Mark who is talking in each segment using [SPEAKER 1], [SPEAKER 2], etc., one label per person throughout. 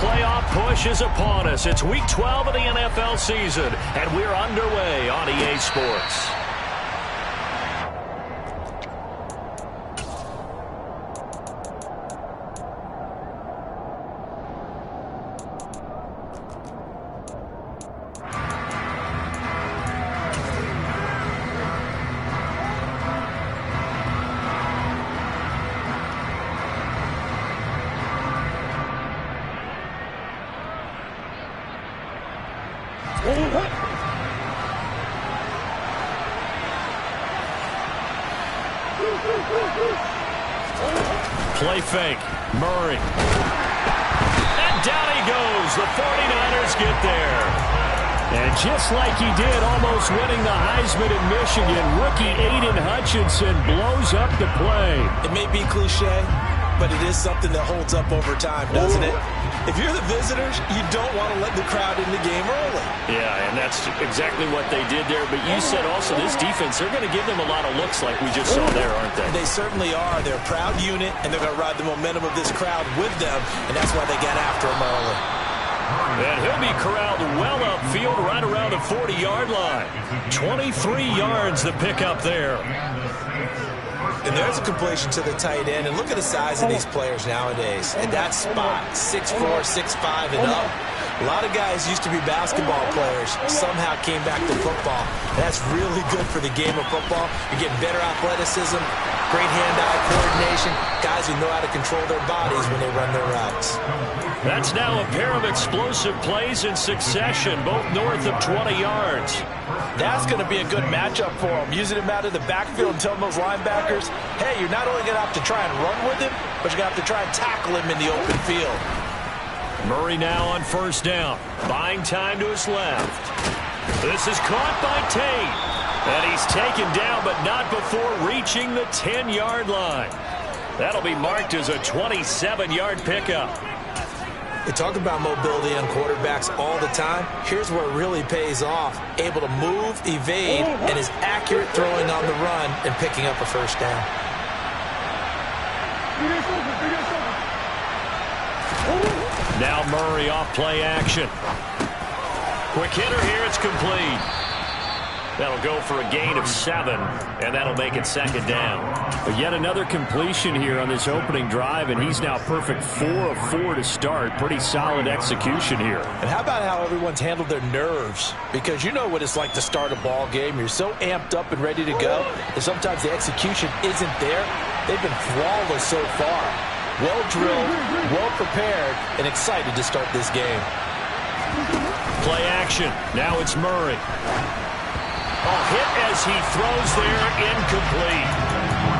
[SPEAKER 1] playoff push is upon us. It's Week 12 of the NFL season, and we're underway on EA Sports.
[SPEAKER 2] Play fake. Murray.
[SPEAKER 1] And down he goes. The 49ers get there.
[SPEAKER 2] And just like he did, almost winning the Heisman in Michigan, rookie Aiden Hutchinson blows up the play.
[SPEAKER 3] It may be cliche, but it is something that holds up over time, doesn't it? If you're the visitors, you don't want to let the crowd in the game early.
[SPEAKER 1] Yeah, and that's exactly what they did there. But you said also this defense, they're going to give them a lot of looks like we just saw there, aren't they?
[SPEAKER 3] They certainly are. They're a proud unit, and they're going to ride the momentum of this crowd with them, and that's why they get after them early.
[SPEAKER 1] And he'll be corralled well upfield right around the 40-yard line. 23 yards to pick up there.
[SPEAKER 3] And there's a completion to the tight end. And look at the size of these players nowadays. And that spot, 6'4", 6'5", and up. A lot of guys used to be basketball players, somehow came back to football. That's really good for the game of football. You're getting better athleticism, great hand-eye coordination, guys who know how to control their bodies when they run their routes.
[SPEAKER 1] That's now a pair of explosive plays in succession, both north of 20 yards.
[SPEAKER 3] That's going to be a good matchup for him, using him out of the backfield and telling those linebackers, hey, you're not only going to have to try and run with him, but you're going to have to try and tackle him in the open field.
[SPEAKER 1] Murray now on first down, buying time to his left. This is caught by Tate, and he's taken down, but not before reaching the 10-yard line. That'll be marked as a 27-yard pickup.
[SPEAKER 3] They talk about mobility on quarterbacks all the time. Here's where it really pays off. Able to move, evade, and is accurate throwing on the run and picking up a first down.
[SPEAKER 1] Now Murray off play action. Quick hitter here, it's complete. That'll go for a gain of 7, and that'll make it second down.
[SPEAKER 2] But yet another completion here on this opening drive, and he's now perfect 4 of 4 to start. Pretty solid execution here.
[SPEAKER 3] And how about how everyone's handled their nerves? Because you know what it's like to start a ball game. You're so amped up and ready to go, and sometimes the execution isn't there. They've been flawless so far. Well drilled, well prepared, and excited to start this game.
[SPEAKER 1] Play action. Now it's Murray. A hit as he throws there, incomplete.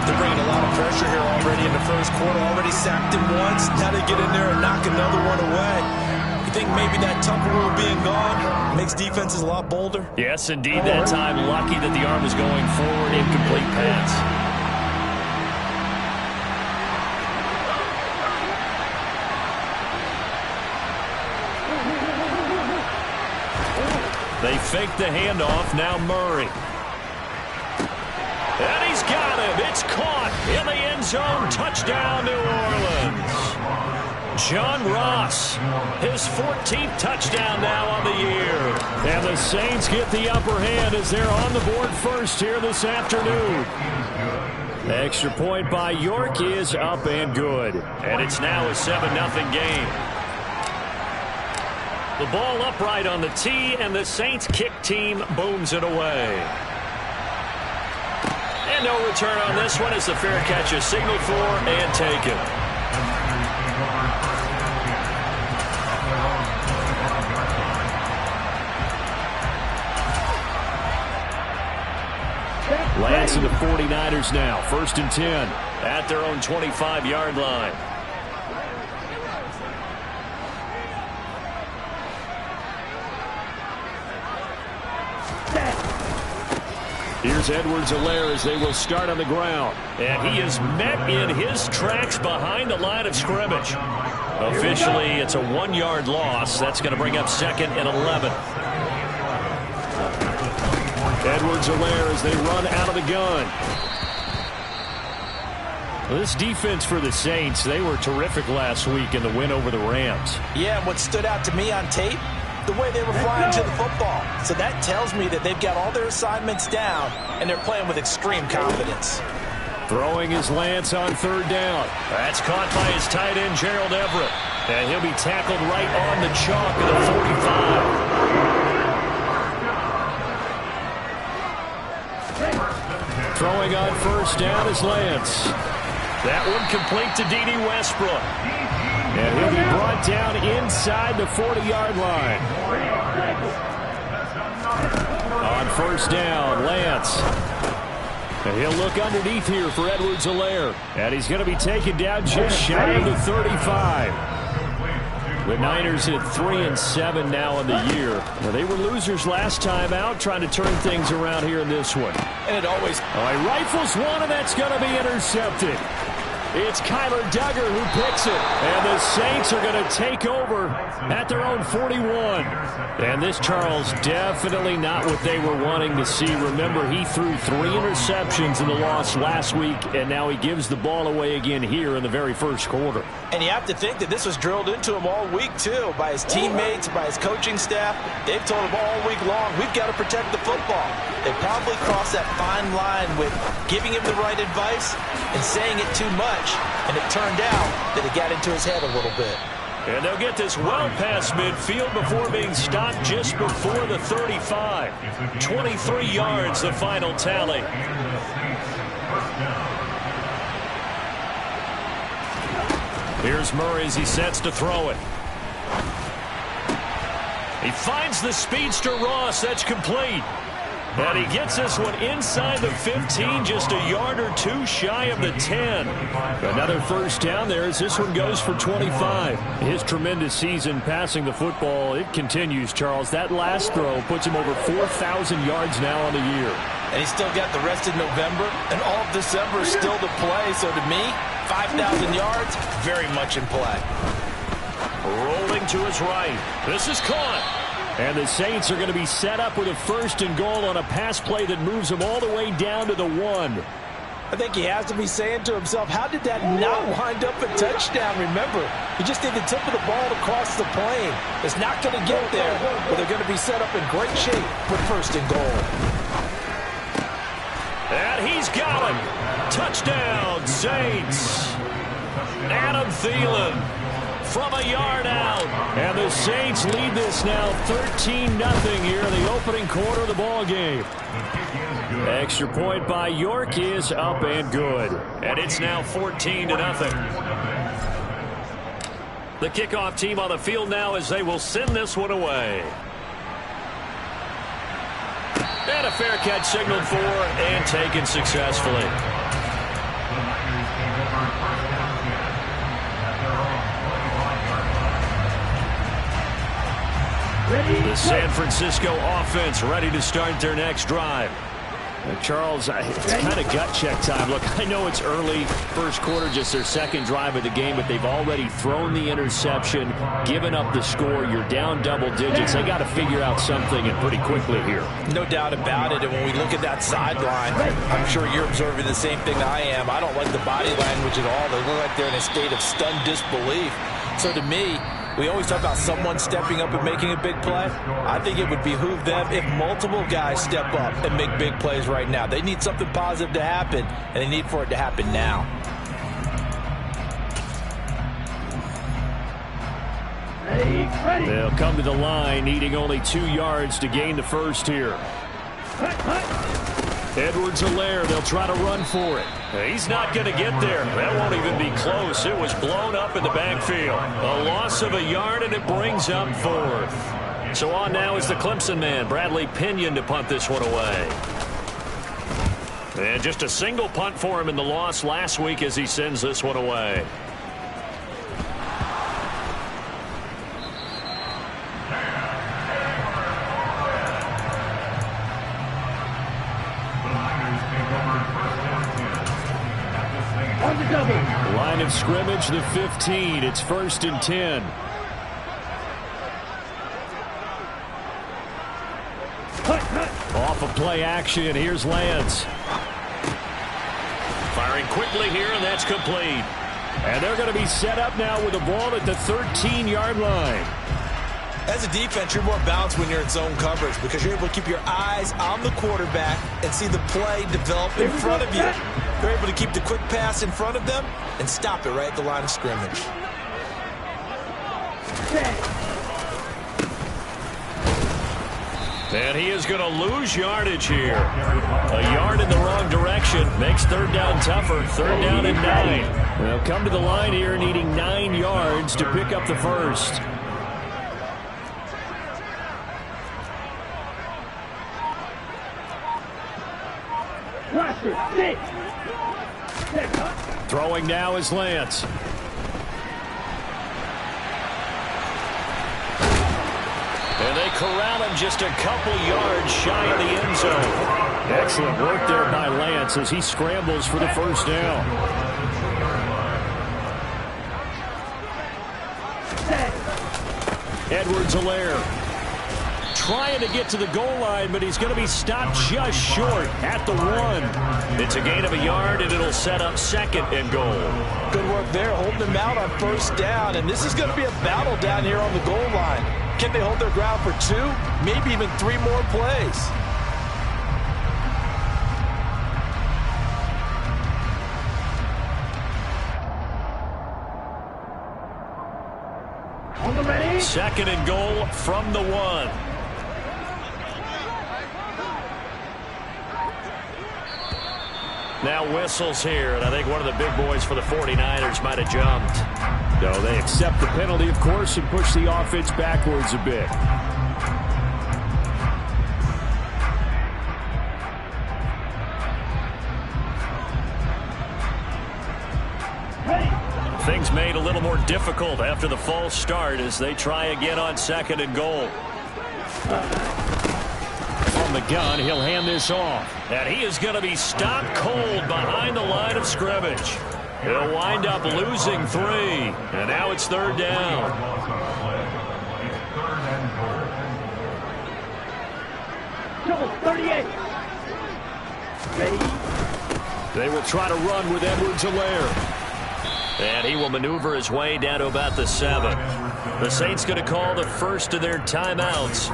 [SPEAKER 3] They're bringing a lot of pressure here already in the first quarter. Already sacked him once. Now they get in there and knock another one away. You think maybe that Tucker rule being gone makes defenses a lot bolder?
[SPEAKER 1] Yes, indeed. That time, lucky that the arm was going forward. Incomplete pass. They fake the handoff. Now Murray. And he's got him. It's caught in the end zone. Touchdown, New Orleans. John Ross, his 14th touchdown now on the year.
[SPEAKER 2] And the Saints get the upper hand as they're on the board first here this afternoon. The extra point by York is up and good.
[SPEAKER 1] And it's now a 7-0 game. The ball upright on the tee, and the Saints kick team booms it away. And no return on this one as the fair catch is signaled for and taken.
[SPEAKER 2] Lance and the 49ers now, 1st and 10.
[SPEAKER 1] At their own 25-yard line.
[SPEAKER 2] Here's Edwards-Helaire as they will start on the ground.
[SPEAKER 1] And he is met in his tracks behind the line of scrimmage. Officially, it's a 1-yard loss. That's going to bring up 2nd and 11.
[SPEAKER 2] Edwards-Helaire as they run out of the gun. This defense for the Saints, they were terrific last week in the win over the Rams.
[SPEAKER 3] Yeah, and what stood out to me on tape, the way they were flying to the football. So that tells me that they've got all their assignments down, and they're playing with extreme confidence.
[SPEAKER 2] Throwing is Lance on third down.
[SPEAKER 1] That's caught by his tight end, Gerald Everett. And he'll be tackled right on the chalk of the 45.
[SPEAKER 2] Throwing on first down is Lance.
[SPEAKER 1] That one complete to D.D. Westbrook.
[SPEAKER 2] And he'll be brought down inside the 40-yard line. On first down, Lance. And he'll look underneath here for Edwards-Helaire. And he's going to be taken down just shy of the 35. The Niners at 3-7 now in the year. Now, they were losers last time out, trying to turn things around here in this one.
[SPEAKER 3] And it always...
[SPEAKER 2] He rifles one, and that's going to be intercepted. It's Kyler Duggar who picks it. And the Saints are going to take over at their own 41. And this, Charles, definitely not what they were wanting to see. Remember, he threw 3 interceptions in the loss last week, and now he gives the ball away again here in the very first quarter.
[SPEAKER 3] And you have to think that this was drilled into him all week, too, by his teammates, by his coaching staff. They've told him all week long, we've got to protect the football. They probably crossed that fine line with giving him the right advice and saying it too much. And it turned out that it got into his head a little bit.
[SPEAKER 1] And they'll get this well past midfield before being stopped just before the 35. 23 yards, the final tally. Here's Murray as he sets to throw it. He finds the speedster Ross. That's complete. And he gets this one inside the 15, just a yard or two shy of the 10.
[SPEAKER 2] Another first down there as this one goes for 25. His tremendous season passing the football, it continues, Charles. That last throw puts him over 4,000 yards now on the year.
[SPEAKER 3] And he's still got the rest of November and all of December still to play. So to me, 5,000 yards, very much in play.
[SPEAKER 1] Rolling to his right. This is caught.
[SPEAKER 2] And the Saints are going to be set up with a 1st and goal on a pass play that moves them all the way down to the 1.
[SPEAKER 3] I think he has to be saying to himself, how did that not wind up a touchdown? Remember, you just need the tip of the ball to cross the plane. It's not going to get there, but they're going to be set up in great shape for 1st and goal.
[SPEAKER 1] And he's got him. Touchdown, Saints. Adam Thielen from a yard out.
[SPEAKER 2] And the Saints lead this now 13-0 here in the opening quarter of the ball game. Extra point by York is up and good.
[SPEAKER 1] And it's now 14-0. The kickoff team on the field now as they will send this one away. And a fair catch signaled for and taken successfully. The San Francisco offense ready to start their next drive.
[SPEAKER 2] Charles, it's kind of gut check time. Look, I know it's early, first quarter, just their second drive of the game, but they've already thrown the interception, given up the score. You're down double digits. They got to figure out something, and pretty quickly here.
[SPEAKER 3] No doubt about it. And when we look at that sideline, I'm sure you're observing the same thing I am. I don't like the body language at all. They look like they're in a state of stunned disbelief. So to me, we always talk about someone stepping up and making a big play. I think it would behoove them if multiple guys step up and make big plays right now. They need something positive to happen, and they need for it to happen now.
[SPEAKER 2] They'll come to the line, needing only 2 yards to gain the first here. Edwards-Helaire, they'll try to run for it.
[SPEAKER 1] He's not going to get there. That won't even be close. It was blown up in the backfield. A loss of a yard, and it brings up 4th. So on now is the Clemson man, Bradley Pinion, to punt this one away. And just a single punt for him in the loss last week as he sends this one away.
[SPEAKER 2] Line of scrimmage, the 15. It's 1st and 10. Off of play action, here's Lance.
[SPEAKER 1] Firing Throwing quickly here, and that's complete.
[SPEAKER 2] And they're going to be set up now with the ball at the 13-yard line.
[SPEAKER 3] As a defense, you're more balanced when you're in zone coverage because you're able to keep your eyes on the quarterback and see the play develop in front of you. You're able to keep the quick pass in front of them and stop it right at the line of scrimmage.
[SPEAKER 1] And he is going to lose yardage here. A yard in the wrong direction makes third down tougher. Third down and 9.
[SPEAKER 2] They'll come to the line here needing 9 yards to pick up the first. Throwing now is Lance.
[SPEAKER 1] And they corral him just a couple yards shy of the end zone.
[SPEAKER 2] Excellent work there by Lance as he scrambles for the first down. Edwards-Helaire trying to get to the goal line, but he's going to be stopped just short at the 1.
[SPEAKER 1] It's a gain of a yard, and it'll set up second and goal.
[SPEAKER 3] Good work there, holding them out on first down, and this is going to be a battle down here on the goal line. Can they hold their ground for 2, maybe even 3 more plays?
[SPEAKER 1] Second and goal from the 1. Now whistles here, and I think one of the big boys for the 49ers might have jumped.
[SPEAKER 2] No, they accept the penalty, of course, and push the offense backwards a bit.
[SPEAKER 1] Things made a little more difficult after the false start as they try again on second and goal.
[SPEAKER 2] From the gun, he'll hand this off.
[SPEAKER 1] And he is going to be stopped cold behind the line of scrimmage. He'll wind up losing 3. And now it's third down.
[SPEAKER 2] Double 38. They will try to run with Edwards-Helaire.
[SPEAKER 1] And he will maneuver his way down to about the 7. The Saints going to call the first of their timeouts.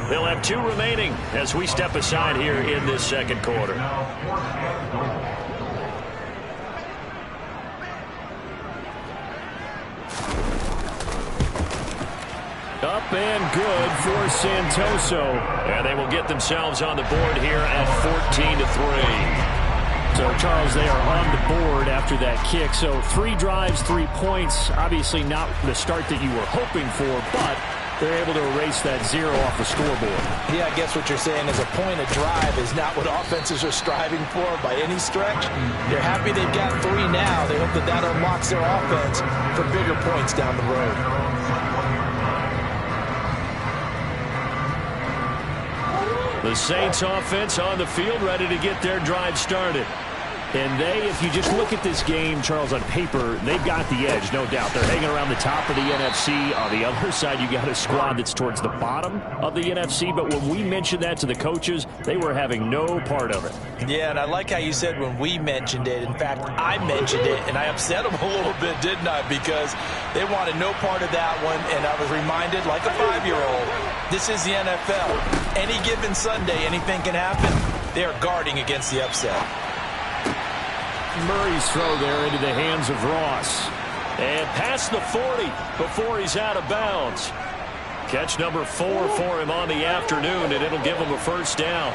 [SPEAKER 1] They'll have 2 remaining as we step aside here in this second quarter.
[SPEAKER 2] Up and good for Santoso.
[SPEAKER 1] And they will get themselves on the board here at 14-3.
[SPEAKER 2] So, Charles, they are on the board after that kick. So 3 drives, 3 points. Obviously not the start that you were hoping for, but they're able to erase that 0 off the scoreboard.
[SPEAKER 3] Yeah, I guess what you're saying is a point a drive is not what offenses are striving for by any stretch. They're happy they've got 3 now. They hope that that unlocks their offense for bigger points down the road.
[SPEAKER 1] The Saints offense on the field ready to get their drive started.
[SPEAKER 2] And they, if you just look at this game, Charles, on paper, they've got the edge, no doubt. They're hanging around the top of the NFC. On the other side, you got a squad that's towards the bottom of the NFC. But when we mentioned that to the coaches, they were having no part of it.
[SPEAKER 3] Yeah, and I like how you said when we mentioned it. In fact, I mentioned it, and I upset them a little bit, didn't I? Because they wanted no part of that one, and I was reminded, like a 5-year-old, this is the NFL. Any given Sunday, anything can happen. They are guarding against the upset.
[SPEAKER 2] Murray's throw there into the hands of Ross.
[SPEAKER 1] And past the 40 before he's out of bounds. Catch number 4 for him on the afternoon, and it'll give him a first down.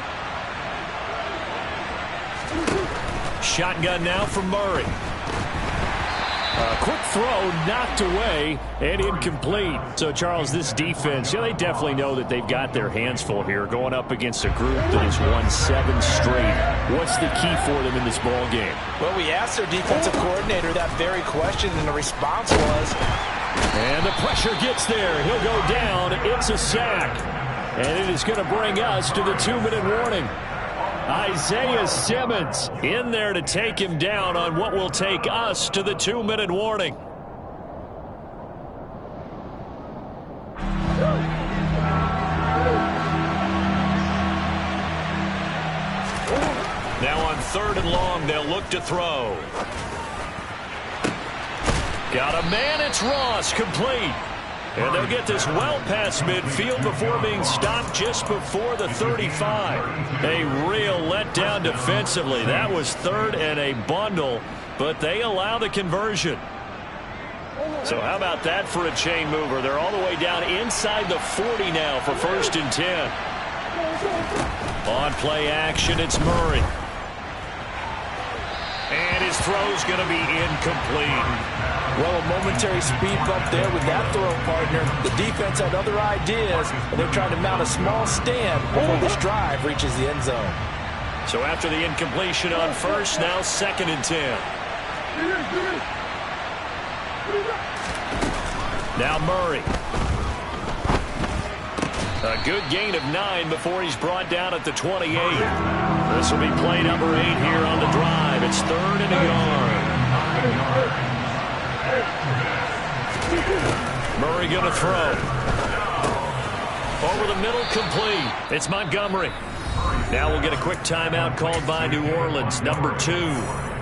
[SPEAKER 1] Shotgun now from Murray.
[SPEAKER 2] A quick throw knocked away and incomplete. So, Charles, this defense, they definitely know that they've got their hands full here going up against a group that has won 7 straight. What's the key for them in this ball game?
[SPEAKER 3] Well, we asked their defensive coordinator that very question, and the response was...
[SPEAKER 2] And the pressure gets there. He'll go down. It's a sack. And it is going to bring us to the 2-minute warning. Isaiah Simmons in there to take him down on what will take us to the 2-minute warning.
[SPEAKER 1] Now on 3rd and long. They'll look to throw. Got a man. It's Ross, complete. And they'll get this well past midfield before being stopped just before the 35. A real letdown defensively. That was 3rd and a bundle, but they allow the conversion. So how about that for a chain mover? They're all the way down inside the 40 now for 1st and 10. On play action, it's Murray. And his throw's going to be incomplete.
[SPEAKER 3] Well, a momentary speed bump there with that throw, partner. The defense had other ideas, and they're trying to mount a small stand before this drive reaches the end zone.
[SPEAKER 1] So after the incompletion on 1st, now 2nd and 10. Now Murray. A good gain of 9 before he's brought down at the 28. This will be play number 8 here on the drive. It's 3rd and a yard. Murray going to throw. Over the middle, complete. It's Montgomery. Now we'll get a quick timeout called by New Orleans, number 2,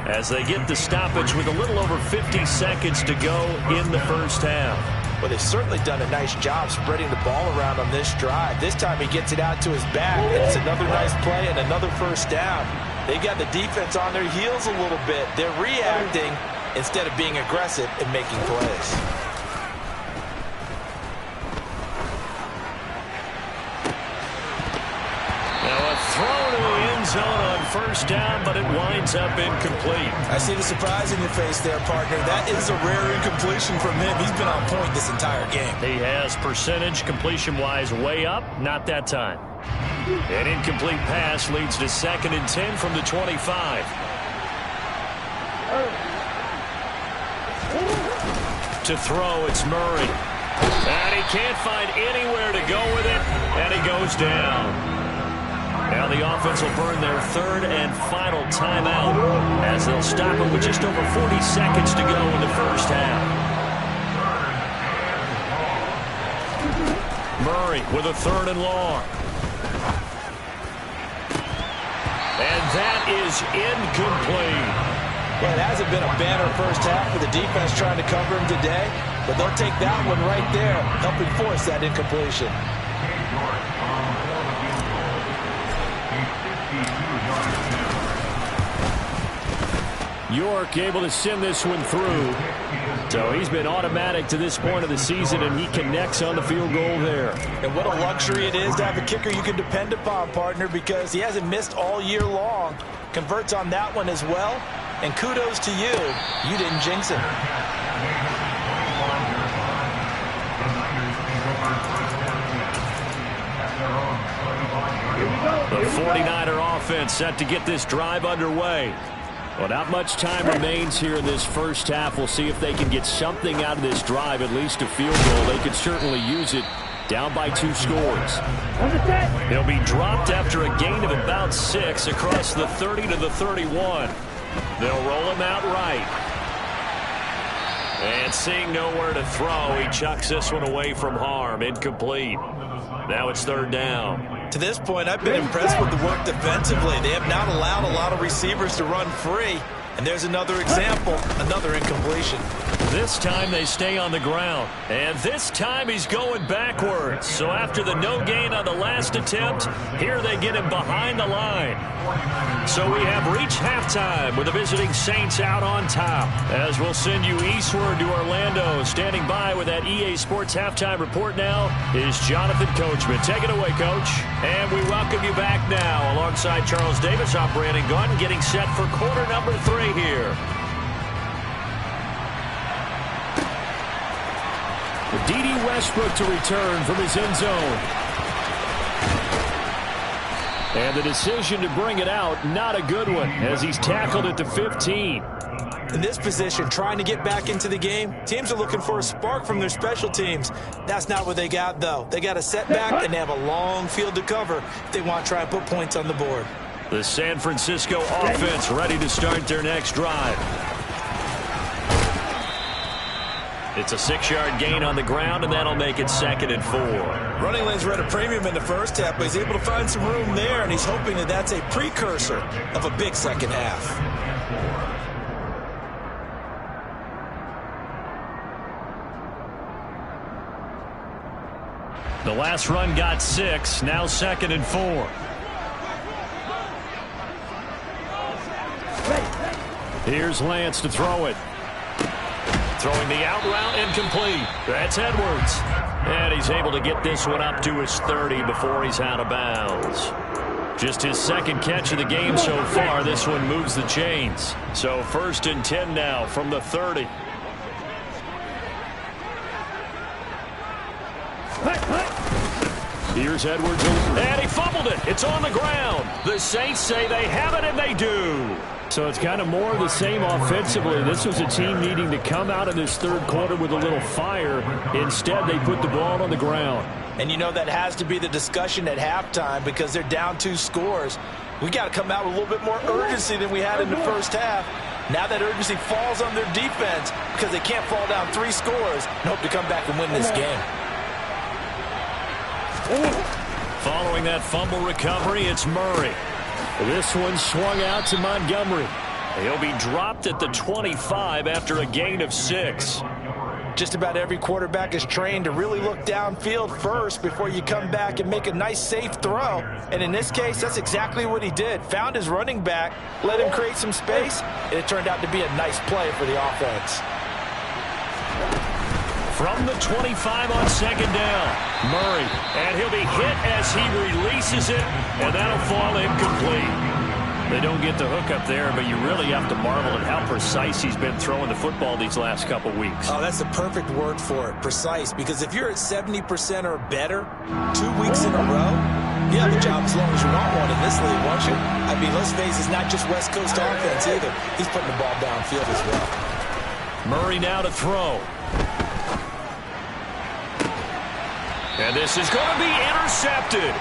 [SPEAKER 1] as they get the stoppage with a little over 50 seconds to go in the 1st half.
[SPEAKER 3] Well, they've certainly done a nice job spreading the ball around on this drive. This time he gets it out to his back, and it's another nice play and another 1st down. They've got the defense on their heels a little bit. They're reacting instead of being aggressive and making plays.
[SPEAKER 1] Throw to the end zone on 1st down, but it winds up incomplete.
[SPEAKER 3] I see the surprise in your face there, partner. That is a rare incompletion from him. He's been on point this entire game.
[SPEAKER 1] He has percentage completion-wise way up, not that time. An incomplete pass leads to 2nd and 10 from the 25. To throw, it's Murray. And he can't find anywhere to go with it, and he goes down. Now the offense will burn their 3rd and final timeout as they'll stop it with just over 40 seconds to go in the 1st half. Murray with a 3rd and long. And that is incomplete.
[SPEAKER 3] Well, it hasn't been a banner 1st half for the defense trying to cover him today, but they'll take that one right there, helping force that incompletion.
[SPEAKER 2] York able to send this one through. So he's been automatic to this point of the season, and he connects on the field goal there.
[SPEAKER 3] And what a luxury it is to have a kicker you can depend upon, partner, because he hasn't missed all year long. Converts on that one as well. And kudos to you. You didn't jinx him.
[SPEAKER 2] The 49er offense set to get this drive underway. Well, not much time remains here in this 1st half. We'll see if they can get something out of this drive, at least a field goal. They could certainly use it down by 2 scores. He'll be dropped after a gain of about 6 across the 30 to the 31. They'll roll him out right. And seeing nowhere to throw, he chucks this one away from harm. Incomplete. Now it's 3rd down.
[SPEAKER 3] To this point, I've been impressed with the work defensively. They have not allowed a lot of receivers to run free. And there's another example, another incompletion.
[SPEAKER 1] This time they stay on the ground. And this time he's going backwards. So after the no gain on the last attempt, here they get him behind the line. So we have reached halftime with the visiting Saints out on top. As we'll send you eastward to Orlando. Standing by with that EA Sports halftime report now is Jonathan Coachman. Take it away, Coach. And we welcome you back now. Alongside Charles Davis, I'm Brandon Gaudin, getting set for quarter number 3 here.
[SPEAKER 2] D.D. Westbrook to return from his end zone. And the decision to bring it out, not a good one, as he's tackled at the 15.
[SPEAKER 3] In this position, trying to get back into the game, teams are looking for a spark from their special teams. That's not what they got, though. They got a setback, and they have a long field to cover if they want to try and put points on the board.
[SPEAKER 1] The San Francisco offense ready to start their next drive. It's a 6-yard gain on the ground, and that'll make it 2nd and 4.
[SPEAKER 3] Running lanes were at a premium in the first half, but he's able to find some room there, and he's hoping that that's a precursor of a big second half.
[SPEAKER 1] The last run got 6, now 2nd and 4.
[SPEAKER 2] Here's Lance to throw it.
[SPEAKER 1] Throwing the out route incomplete. That's Edwards. And he's able to get this one up to his 30 before he's out of bounds. Just his 2nd catch of the game so far. This one moves the chains. So 1st and 10 now from the 30.
[SPEAKER 2] Here's Edwards.
[SPEAKER 1] And he fumbled it. It's on the ground. The Saints say they have it, and they do.
[SPEAKER 2] So it's kind of more of the same offensively. This was a team needing to come out in this 3rd quarter with a little fire. Instead, they put the ball on the ground.
[SPEAKER 3] And you know that has to be the discussion at halftime because they're down 2 scores. We got to come out with a little bit more urgency than we had in the first half. Now that urgency falls on their defense because they can't fall down 3 scores and hope to come back and win this game.
[SPEAKER 1] Following that fumble recovery, it's Murray.
[SPEAKER 2] This one swung out to Montgomery.
[SPEAKER 1] He'll be dropped at the 25 after a gain of 6.
[SPEAKER 3] Just about every quarterback is trained to really look downfield first before you come back and make a nice, safe throw. And in this case, that's exactly what he did. Found his running back, let him create some space, and it turned out to be a nice play for the offense.
[SPEAKER 1] From the 25 on 2nd down, Murray, and he'll be hit as he releases it, and that'll fall incomplete. They don't get the hook up there, but you really have to marvel at how precise he's been throwing the football these last couple weeks.
[SPEAKER 3] Oh, that's the perfect word for it, precise, because if you're at 70% or better 2 weeks in a row, you have a job as long as you want one in this league, won't you? I mean, let's face it, it's not just West Coast offense either. He's putting the ball downfield as well.
[SPEAKER 1] Murray now to throw. And this is going to be intercepted.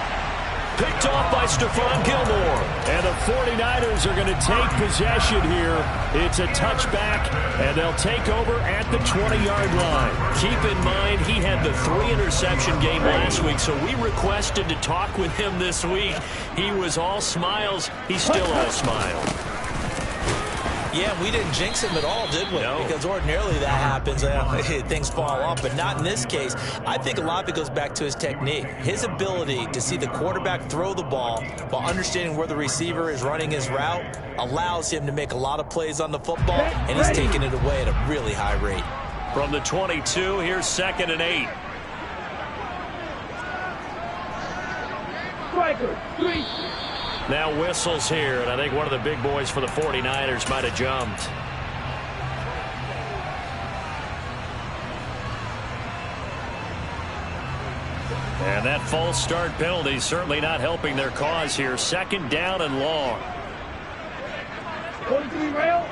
[SPEAKER 1] Picked off by Stephon Gilmore.
[SPEAKER 2] And the 49ers are going to take possession here. It's a touchback, and they'll take over at the 20-yard line.
[SPEAKER 1] Keep in mind, he had the 3-interception game last week, so we requested to talk with him this week. He was all smiles. He's still all smiles.
[SPEAKER 3] Yeah, we didn't jinx him at all, did we?
[SPEAKER 1] No.
[SPEAKER 3] Because ordinarily that happens. Things fall off, but not in this case. I think a lot of it goes back to his technique. His ability to see the quarterback throw the ball while understanding where the receiver is running his route allows him to make a lot of plays on the football, and he's taking it away at a really high rate.
[SPEAKER 1] From the 22, here's 2nd and 8.
[SPEAKER 4] Striker, 3.
[SPEAKER 1] Now whistles here, and I think one of the big boys for the 49ers might have jumped. And that false start penalty certainly not helping their cause here. 2nd down and long.
[SPEAKER 4] Going to the rail.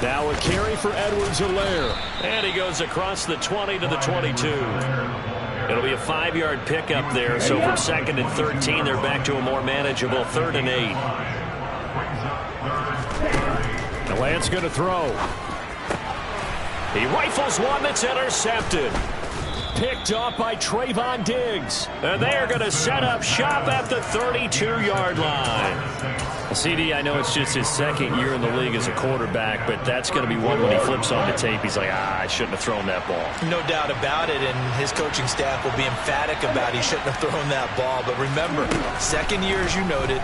[SPEAKER 2] Now a carry for Edwards-Helaire.
[SPEAKER 1] And he goes across the 20 to the 22. It'll be a 5-yard pickup there, so from 2nd and 13, they're back to a more manageable 3rd and 8.
[SPEAKER 2] The Lance going to throw.
[SPEAKER 1] He rifles one that's intercepted.
[SPEAKER 2] Picked off by Trayvon Diggs.
[SPEAKER 1] And they are going to set up shop at the 32-yard line. CD, I know it's just his 2nd year in the league as a quarterback, but that's going to be one when he flips on the tape. He's like, I shouldn't have thrown that ball.
[SPEAKER 3] No doubt about it, and his coaching staff will be emphatic about he shouldn't have thrown that ball. But remember, 2nd year, as you noted,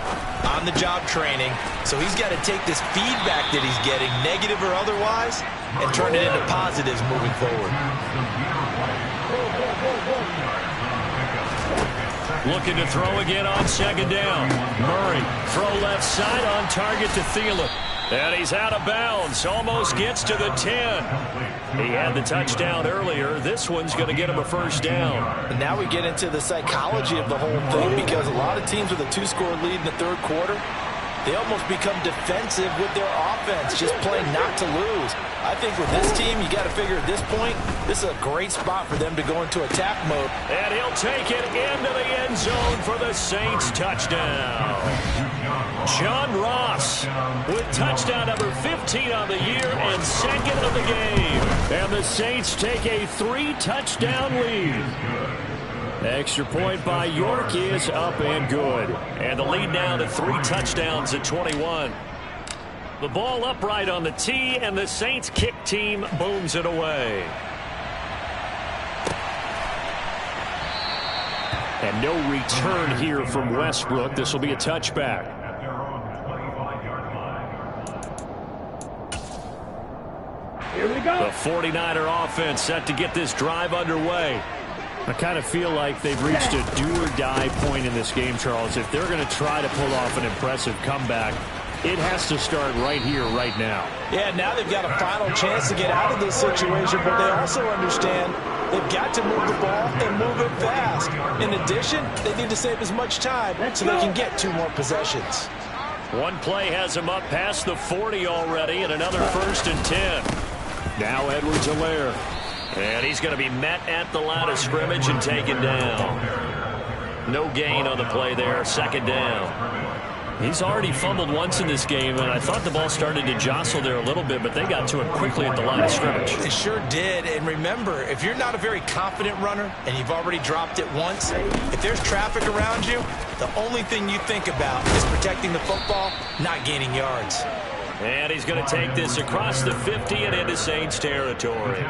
[SPEAKER 3] on-the-job training, so he's got to take this feedback that he's getting, negative or otherwise, and turn it into positives moving forward.
[SPEAKER 1] Looking to throw again on 2nd down. Murray, throw left side on target to Thielen. And he's out of bounds. Almost gets to the 10. He had the touchdown earlier. This one's going to get him a 1st down.
[SPEAKER 3] And now we get into the psychology of the whole thing, because a lot of teams with a 2-score lead in the 3rd quarter, they almost become defensive with their offense, just playing not to lose. I think with this team, you got to figure at this point, this is a great spot for them to go into attack mode.
[SPEAKER 1] And he'll take it into the end zone for the Saints touchdown. John Ross with touchdown number 15 on the year and second of the game.
[SPEAKER 2] And the Saints take a 3-touchdown lead. Extra point by York is up and good.
[SPEAKER 1] And the lead now to 3 touchdowns at 21. The ball upright on the tee, and the Saints kick team booms it away.
[SPEAKER 2] And no return here from Westbrook. This will be a touchback.
[SPEAKER 1] Here we go. The 49er offense set to get this drive underway.
[SPEAKER 2] I kind of feel like they've reached a do-or-die point in this game, Charles. If they're going to try to pull off an impressive comeback, it has to start right here, right now.
[SPEAKER 3] Yeah, now they've got a final chance to get out of this situation, but they also understand they've got to move the ball and move it fast. In addition, they need to save as much time so they can get 2 more possessions.
[SPEAKER 1] One play has him up past the 40 already, and another 1st and 10.
[SPEAKER 2] Now Edwards-Helaire.
[SPEAKER 1] And he's going to be met at the line of scrimmage and taken down. No gain on the play there, 2nd down.
[SPEAKER 2] He's already fumbled once in this game, and I thought the ball started to jostle there a little bit, but they got to him quickly at the line of scrimmage.
[SPEAKER 3] They sure did. And remember, if you're not a very confident runner and you've already dropped it once, if there's traffic around you, the only thing you think about is protecting the football, not gaining yards.
[SPEAKER 1] And he's going to take this across the 50 and into Saints territory.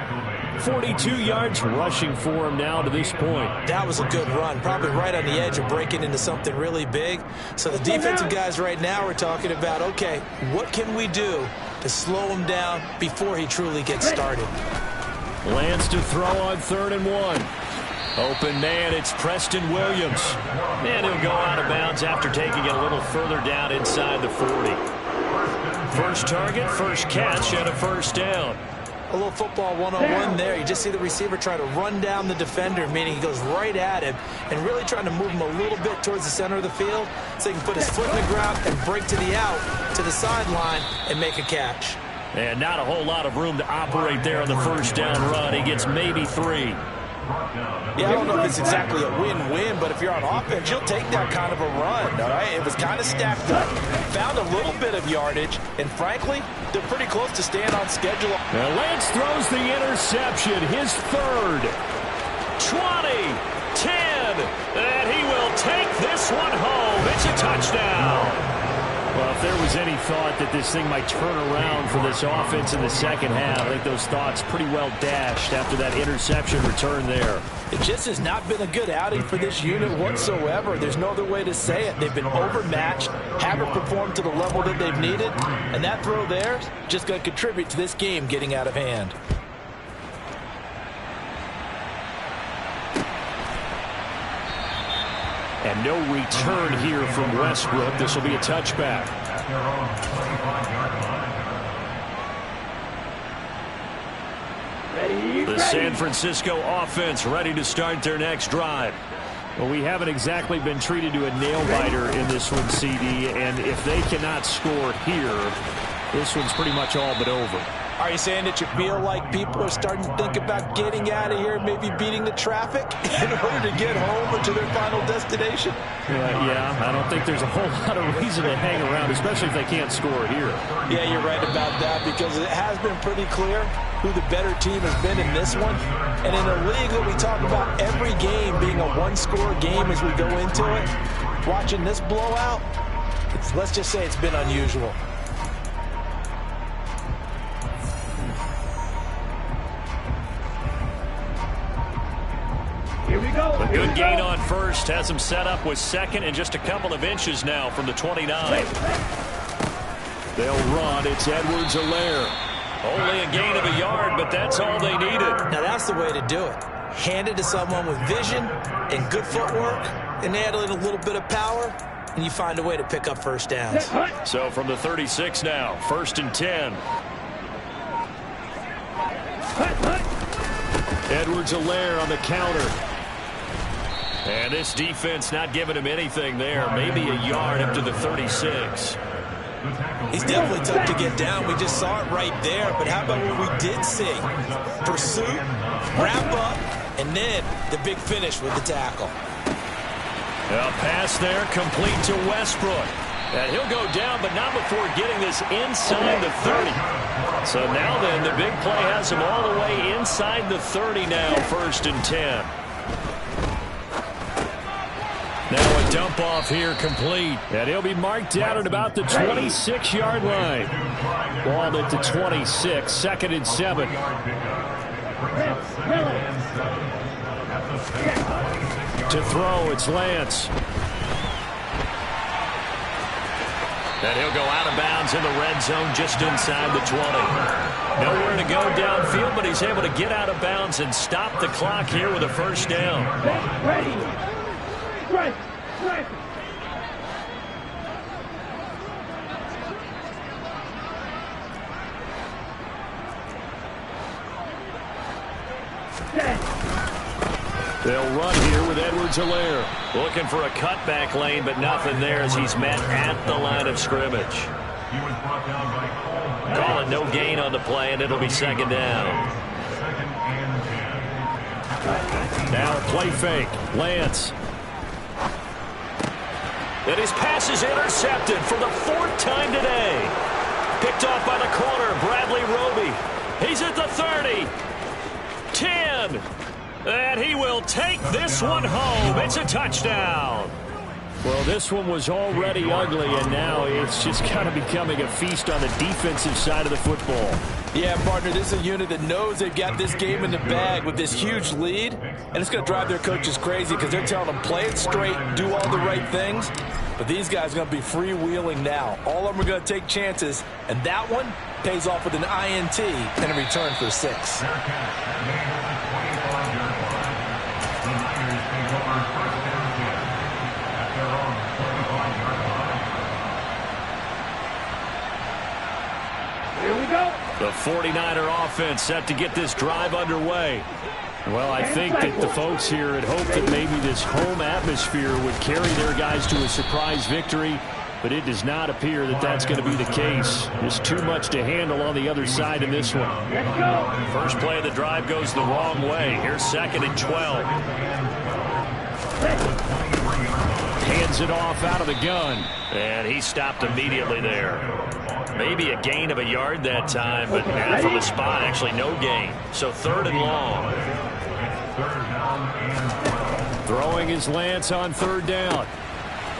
[SPEAKER 2] 42 yards rushing for him now to this point.
[SPEAKER 3] That was a good run, probably right on the edge of breaking into something really big. So the defensive guys right now are talking about, okay, what can we do to slow him down before he truly gets started?
[SPEAKER 2] Lands to throw on 3rd and 1. Open man, it's Preston Williams.
[SPEAKER 1] And he'll go out of bounds after taking it a little further down inside the 40. First target, first catch, and a 1st down.
[SPEAKER 3] A little football one-on-one there. You just see the receiver try to run down the defender, meaning he goes right at him and really trying to move him a little bit towards the center of the field so he can put his foot in the ground and break to the out, to the sideline, and make a catch.
[SPEAKER 1] And not a whole lot of room to operate there on the 1st down run. He gets maybe 3.
[SPEAKER 3] Yeah, I don't know if it's exactly a win-win, but if you're on offense, you'll take that kind of a run, all right? It was kind of stacked up, found a little bit of yardage, and frankly, they're pretty close to staying on schedule.
[SPEAKER 2] And Lance throws the interception, his 3rd.
[SPEAKER 1] 20, 10, and he will take this one home. It's a touchdown.
[SPEAKER 2] Well, if there was any thought that this thing might turn around for this offense in the 2nd half, I think those thoughts pretty well dashed after that interception return there.
[SPEAKER 3] It just has not been a good outing for this unit whatsoever. There's no other way to say it. They've been overmatched, haven't performed to the level that they've needed, and that throw there is just going to contribute to this game getting out of hand.
[SPEAKER 2] And no return here from Westbrook. This will be a touchback.
[SPEAKER 1] The San Francisco offense ready to start their next drive.
[SPEAKER 2] Well, we haven't exactly been treated to a nail-biter in this one, CD, and if they cannot score here, this one's pretty much all but over.
[SPEAKER 3] Are you saying that you feel like people are starting to think about getting out of here, maybe beating the traffic in order to get home or to their final destination?
[SPEAKER 2] Yeah, I don't think there's a whole lot of reason to hang around, especially if they can't score here.
[SPEAKER 3] Yeah, you're right about that, because it has been pretty clear who the better team has been in this one. And in a league that we talk about every game being a one-score game as we go into it, watching this blowout, let's just say it's been unusual.
[SPEAKER 1] A good gain on 1st has him set up with 2nd and just a couple of inches now from the 29.
[SPEAKER 2] They'll run. It's Edwards-Helaire.
[SPEAKER 1] Only a gain of a yard, but that's all they needed.
[SPEAKER 3] Now that's the way to do it. Hand it to someone with vision and good footwork, and add in a little bit of power, and you find a way to pick up 1st downs.
[SPEAKER 1] So from the 36 now, 1st and 10.
[SPEAKER 2] Edwards-Helaire on the counter.
[SPEAKER 1] And this defense not giving him anything there. Maybe a yard up to the 36.
[SPEAKER 3] He's definitely tough to get down. We just saw it right there. But how about what we did see? Pursuit, wrap up, and then the big finish with the tackle.
[SPEAKER 1] A pass there complete to Westbrook.
[SPEAKER 2] And he'll go down, but not before getting this inside the 30. So now then, the big play has him all the way inside the 30 now, 1st and 10. Now a dump off here complete. And he'll be marked down at about the 26-yard line. Ball at the 26, 2nd and 7. To throw, it's Lance. And he'll go out of bounds in the red zone just inside the 20. Nowhere to go downfield, but he's able to get out of bounds and stop the clock here with a 1st down. They'll run here with Edwards-Helaire. Looking for a cutback lane, but nothing there as he's met at the line of scrimmage. Call it no gain on the play, and it'll be 2nd down. Now a play fake. Lance. And his pass is intercepted for the 4th time today. Picked off by the corner, Bradley Roby. He's at the 30. 10. And he will take this one home. It's a touchdown. Well, this one was already ugly, and now it's just kind of becoming a feast on the defensive side of the football.
[SPEAKER 3] Yeah, partner, this is a unit that knows they've got this game in the bag with this huge lead, and it's going to drive their coaches crazy because they're telling them play it straight, do all the right things. But these guys are going to be freewheeling now. All of them are going to take chances, and that one pays off with an INT and a return for 6.
[SPEAKER 2] The 49er offense set to get this drive underway. Well, I think that the folks here had hoped that maybe this home atmosphere would carry their guys to a surprise victory, but it does not appear that that's going to be the case. There's too much to handle on the other side in this one. First play of the drive goes the wrong way. Here's 2nd and 12. Hands it off out of the gun. And he stopped immediately there. Maybe a gain of a yard that time, but from the spot, actually no gain. So 3rd and long. Throwing is Lance on 3rd down.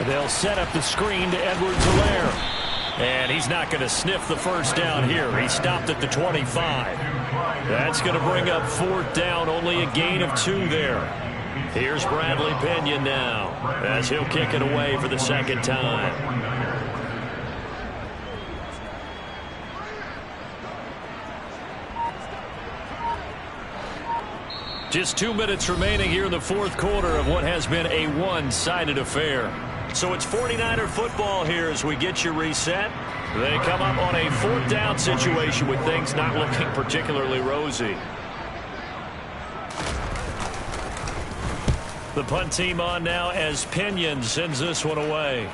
[SPEAKER 2] They'll set up the screen to Edwards-Helaire. And he's not going to sniff the 1st down here. He stopped at the 25. That's going to bring up 4th down, only a gain of 2 there. Here's Bradley Pinion now as he'll kick it away for the 2nd time. Just 2 minutes remaining here in the 4th quarter of what has been a one-sided affair. So it's 49er football here as we get you reset. They come up on a 4th down situation with things not looking particularly rosy. The punt team on now as Pinion sends this one away.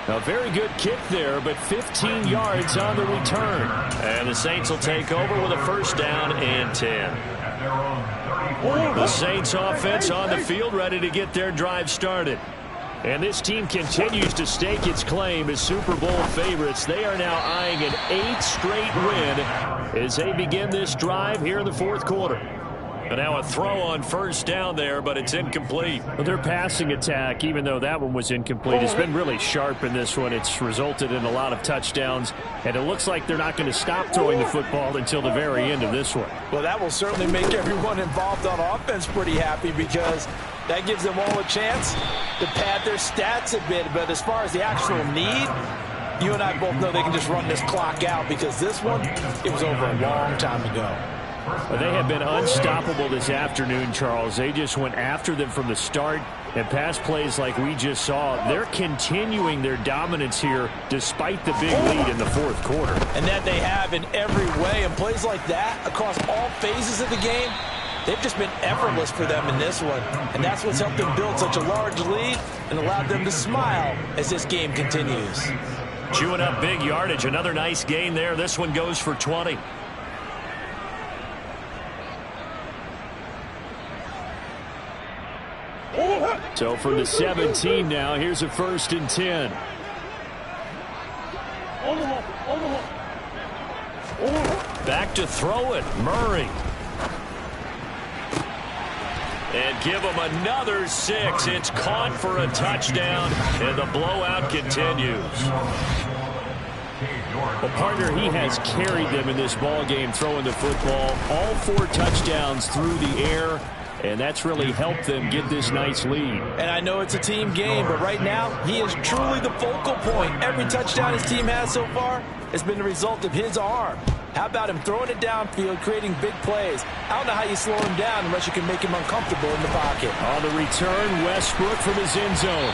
[SPEAKER 2] A very good kick there, but 15 yards on the return. And the Saints will take over with a 1st down and 10. The Saints offense on the field ready to get their drive started. And this team continues to stake its claim as Super Bowl favorites. They are now eyeing an 8th straight win as they begin this drive here in the 4th quarter. And now a throw on 1st down there, but it's incomplete. Well, their passing attack, even though that one was incomplete, has been really sharp in this one. It's resulted in a lot of touchdowns, and it looks like they're not going to stop throwing the football until the very end of this one.
[SPEAKER 3] Well, that will certainly make everyone involved on offense pretty happy because that gives them all a chance to pad their stats a bit. But as far as the actual need, you and I both know they can just run this clock out because this one, it was over a long time ago.
[SPEAKER 2] Well, they have been unstoppable this afternoon, Charles. They just went after them from the start, and pass plays like we just saw. They're continuing their dominance here despite the big lead in the 4th quarter.
[SPEAKER 3] And that they have in every way. And plays like that across all phases of the game, they've just been effortless for them in this one. And that's what's helped them build such a large lead and allowed them to smile as this game continues.
[SPEAKER 2] Chewing up big yardage. Another nice gain there. This one goes for 20. So from the 17 now, here's a 1st and 10.
[SPEAKER 1] Back to throw it, Murray. And give him another 6. It's caught for a touchdown, and the blowout continues.
[SPEAKER 2] Well, partner, he has carried them in this ball game throwing the football. All 4 touchdowns through the air, and that's really helped them get this nice lead.
[SPEAKER 3] And I know it's a team game, but right now, he is truly the focal point. Every touchdown his team has so far has been the result of his arm. How about him throwing it downfield, creating big plays? I don't know how you slow him down unless you can make him uncomfortable in the pocket.
[SPEAKER 2] On the return, Westbrook from his end zone.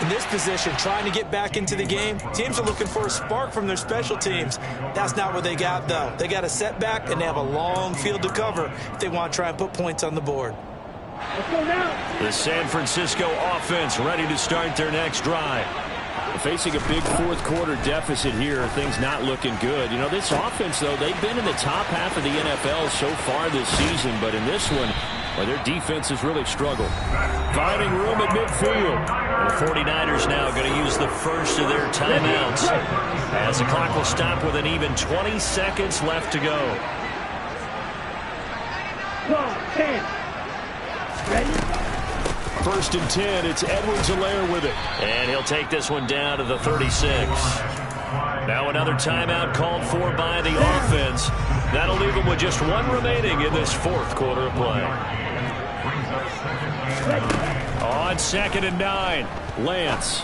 [SPEAKER 3] In this position, trying to get back into the game, teams are looking for a spark from their special teams. That's not what they got, though. They got a setback, and they have a long field to cover if they want to try and put points on the board.
[SPEAKER 1] The San Francisco offense ready to start their next drive.
[SPEAKER 2] Facing a big 4th quarter deficit here, things not looking good. You know, this offense, though, they've been in the top half of the NFL so far this season, but in this one, well, their defense has really struggled. Finding room at midfield.
[SPEAKER 1] The 49ers now going to use the first of their timeouts, as the clock will stop with an even 20 seconds left to go.
[SPEAKER 2] 10. Ready? 1st and 10, it's Edwards-Helaire with it.
[SPEAKER 1] And he'll take this one down to the 36. Now another timeout called for by the offense. That'll leave them with just 1 remaining in this 4th quarter of play.
[SPEAKER 2] On 2nd and 9, Lance.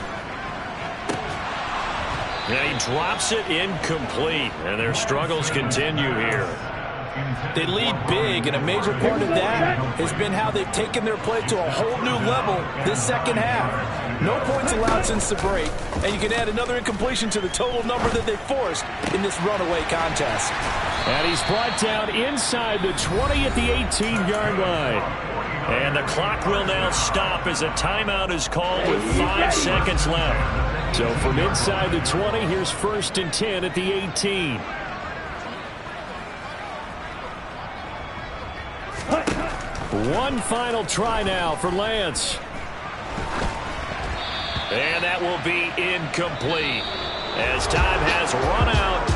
[SPEAKER 1] Now he drops it incomplete, and their struggles continue here.
[SPEAKER 3] They lead big, and a major part of that has been how they've taken their play to a whole new level this second half. No points allowed since the break, and you can add another incompletion to the total number that they forced in this runaway contest.
[SPEAKER 2] And he's brought down inside the 20 at the 18-yard line.
[SPEAKER 1] And the clock will now stop as a timeout is called with 5 seconds left.
[SPEAKER 2] So from inside the 20, here's 1st and 10 at the 18. One final try now for Lance.
[SPEAKER 1] And that will be incomplete as time has run out